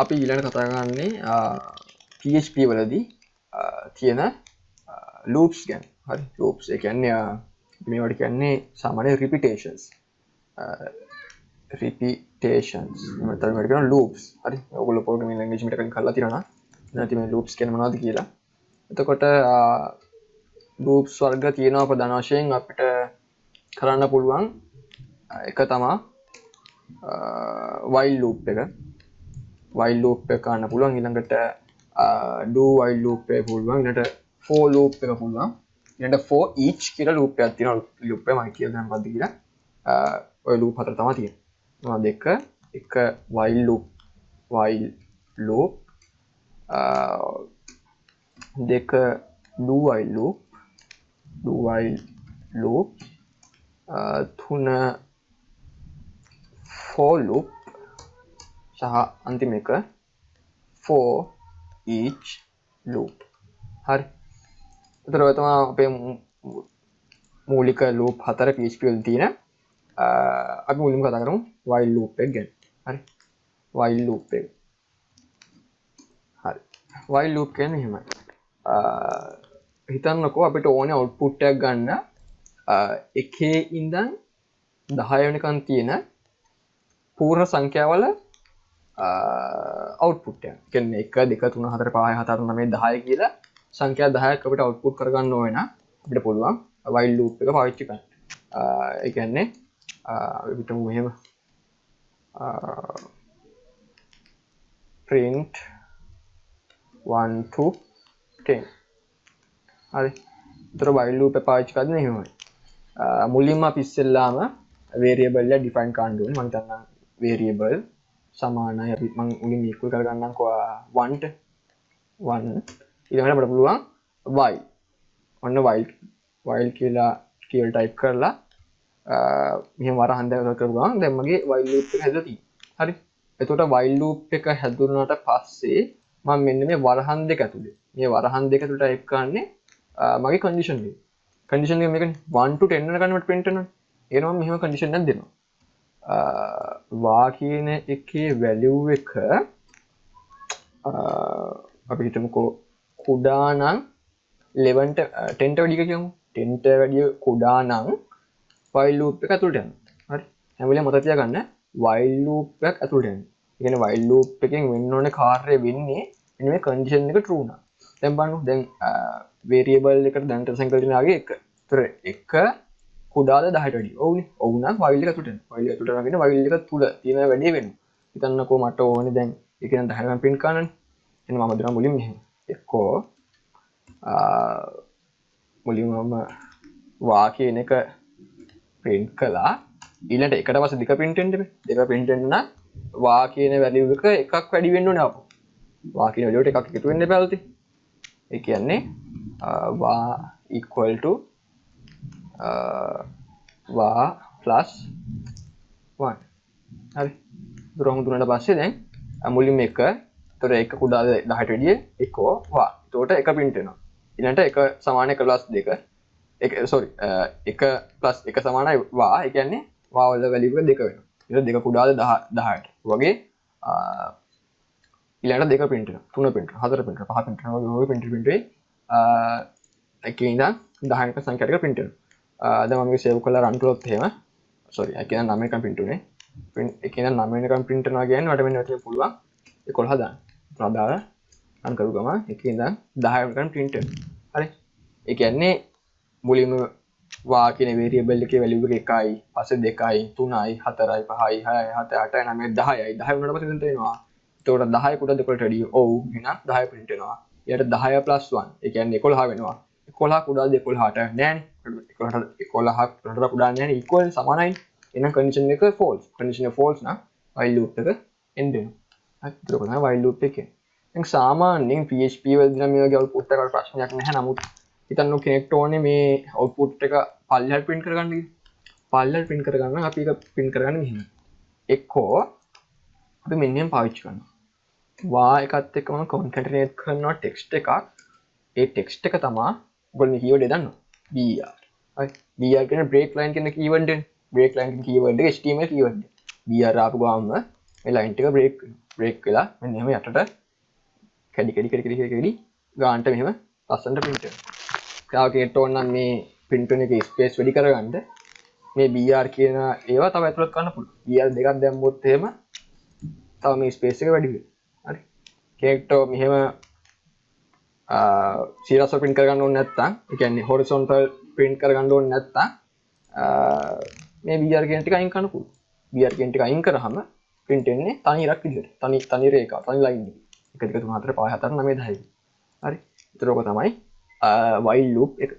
අපි ඊළඟට කතා කරන්නේ PHP වලදී තියෙන loops ගැන. හරි loops ඒ කියන්නේ මේවට කියන්නේ සාමාන්‍ය repetitions මම තමයි කියන loops. හරි ඔයගොල්ලෝ programming language එකට කලින් කරලා තියෙනවා නැත්නම් මේ loops කියන්නේ මොනවද කියලා. එතකොට loops වර්ග තියෙනවා ප්‍රධාන වශයෙන් අපිට කරන්න පුළුවන් එක තමයි while loop එක. while loop එක කරන්න පුළුවන් ඊළඟට do while loop එක පුළුවන් ඊළඟට for loop එක පුළුවන් ඊළඟට for each කියලා loop එකක් තියෙනවා loop එක මම කියලා දැන් මොකද්ද කියලා ඔය loop හතර තමයි තියෙන්නේ මොනවද එක while loop දෙක do while loop තුන for loop සහ අන්තිම එක for each loop. හරි. ඒතර ඔය තමයි අපේ මූලික loop හතර PHP වල තියෙන. අපි මුලින්ම කතා කරමු while loop එක ගැන. හරි. while loop එක. හරි. while loop කියන්නේ එහෙමයි. හිතන්නකෝ අපිට ඕනේ output එකක් ගන්න එකේ ඉඳන් 10 වෙනකන් තියෙන පූර්ණ සංඛ්‍යාවල output එක. කියන්නේ 1 2 3 4 5 6 7 8 9 10 කියලා සංඛ්‍යා 10ක් අපිට output කරගන්න ඕන නම් අපිට පුළුවන් while loop එක පාවිච්චි කරන්න. ඒ කියන්නේ අපිට මෙහෙම print 1 to 10. හරි. ඒතර while loop එක පාවිච්චි කරද්දී එහෙමයි. මුලින්ම අපි ඉස්සෙල්ලාම variable එක define කරන්න ඕනේ. මම හිතන්නම් variable සමානයි අපි මම උලින් equal කරගන්නම්කෝ 1 ට 1 ඊළඟට අපිට පුළුවන් while ඔන්න while කියලා type කරලා මෙහෙම වරහන් දෙක කරපුවාම දැන් මගේ while loop එක හැදලා තියෙනවා හරි එතකොට while loop එක හැදුනාට පස්සේ මම මෙන්න මේ වරහන් දෙක ඇතුලේ මේ වරහන් දෙක ඇතුලේ type කරන්නේ මගේ condition එක මේකනේ 1 to 10 වෙනකන් මට print වෙනවා එහෙනම් මම මෙහෙම condition එකක් දෙනවා වා කියන එකේ value එක අපි හිතමුකෝ කුඩා නම් 11ට 10ට වැඩි කියමු 10ට වැඩි කුඩා නම් while loop එක ඇතුළට යනවා හරි හැම වෙලේම මතක තියාගන්න while loop එක ඇතුළට යනවා ඒ කියන්නේ while loop එකෙන් වෙන්න ඕනේ කාර්යය වෙන්නේ මෙන්න මේ condition එක true නම් දැන් බලන්න දැන් variable එකට දැන් සංකල්ප දිනාගේ 1 ඒතර 1 කුඩාද 10ට වැඩි. ඔව්නේ. ඔව් නම් while එක ඇතුළට යනවා. while එක ඇතුළට යනකොට while එක තුල තියෙන වැඩේ වෙනවා. හිතන්නකෝ මට ඕනේ දැන් ඒක නම් 10 ගන්න print කරන්නනේ. එහෙනම් මම දෙනවා මුලින්ම මෙහෙම. එක්කෝ මුලින්ම මම වා කියන එක print කළා. ඊළඟට එකට පස්සේ දෙක print වෙන්න බෑ. දෙක print වෙන්න නම් වා කියන value එක එකක් වැඩි වෙන්න ඕනේ අපෝ. වා කියන value එකට එකක් එකතු වෙන්න බෑල්ති. ඒ කියන්නේ වා equal to වා plus 1 හරි දුරම දුන්නට පස්සේ දැන් මුලින්ම එක ඒතර එක කුඩාද 10ට වැඩිය එකෝ වා ඒකට එක print වෙනවා ඊළඟට එක සමාන 1 plus 2 එක sorry 1 plus 1 සමානයි වා ඒ කියන්නේ වා වල value එක 2 වෙනවා ඊට දෙක කුඩාද 10ට වගේ ඊළඟට දෙක print වෙනවා 3 print වෙනවා 4 print වෙනවා 5 print වෙනවා වගේ print වෙයි එකේ ඉඳන් 10ක සංඛ්‍යාවක print වෙනවා දැන් මම මේක සේව් කරලා run කළොත් එහෙම sorry ඒ කියන්නේ 9 එකක් print උනේ ඒ කියන්නේ 9 එකක් print වෙනවා කියන්නේ මට මෙන්න මෙතන පුළුවන් 11 දාන්න. දාලා run කරු ගම එකේ ඉඳන් 10 එකක් print වෙනවා. හරි. ඒ කියන්නේ මුලින්ම වා කියන variable එකේ value එක 1යි, පස්සේ 2යි, 3යි, 4යි, 5යි, 6යි, 7යි, 8යි, 9යි, 10යි. 10 වුණාට පස්සේ එතන එනවා. ඒතකොට 10 කුඩ දෙකට වැඩි. ඔව්. එහෙනම් 10 print වෙනවා. ඊට 10 + 1. ඒ කියන්නේ 11 වෙනවා. 11 කුඩා 12ට නෑනේ. 11 කුඩා නෑනේ equal සමානයි. එහෙනම් condition එක false. condition එක false නම් while loop එක end වෙනවා. හරි. ඒක තමයි while loop එක කියන්නේ. දැන් සාමාන්‍යයෙන් PHP වලදී නම් මේ වගේ output එකකට ප්‍රශ්නයක් නැහැ. නමුත් හිතන්න කෙනෙක්ට ඕනේ මේ output එක පල්ලෙහාට print කරගන්න කියලා. පල්ලෙහාට print කරගන්න නම් අපි ඒක print කරගන්න මෙහෙම. එක්කෝ අපි මෙන්න මෙහෙම පාවිච්චි කරනවා. වා එකත් එක්ක මම concatenate කරනවා text එකක්. ඒ text එක තමයි ඔයගොල්ලෝ මේ keyword එක දන්නවා. br. හරි. br කියන්නේ break line කියන keyword එක. break line කියන keyword එක HTML keyword එක. br ආපු ගාම මේ ලයින් එක බ්‍රේක් වෙලා මෙන්න එහෙම යටට කැඩි ගානට මෙහෙම ලස්සනට print වෙනවා. ඔයාලට ඕන නම් මේ printer එකේ ස්පේස් වැඩි කරගන්න මේ BR කියන ඒවා තව ඇතුළත් කරන්න පුළුවන්. BR දෙකක් දැම්මොත් එහෙම තව මේ ස්පේස් එක වැඩි වෙනවා. හරි. කෙනෙක්ට මෙහෙම සීරස්ව print කරගන්න ඕනේ නැත්නම්, ඒ කියන්නේ horizontal print කරගන්න ඕනේ නැත්නම් මේ BR කියන ටික අයින් කරන්න පුළුවන්. BR කියන ටික අයින් කරාම print වෙන්නේ තනි ඉරක් විදිහට. තනි රේඛාව, තනි line එක. 1 2 3 4 5 6 7 8 9 10. හරි. ඒතර ඔක තමයි while loop එක.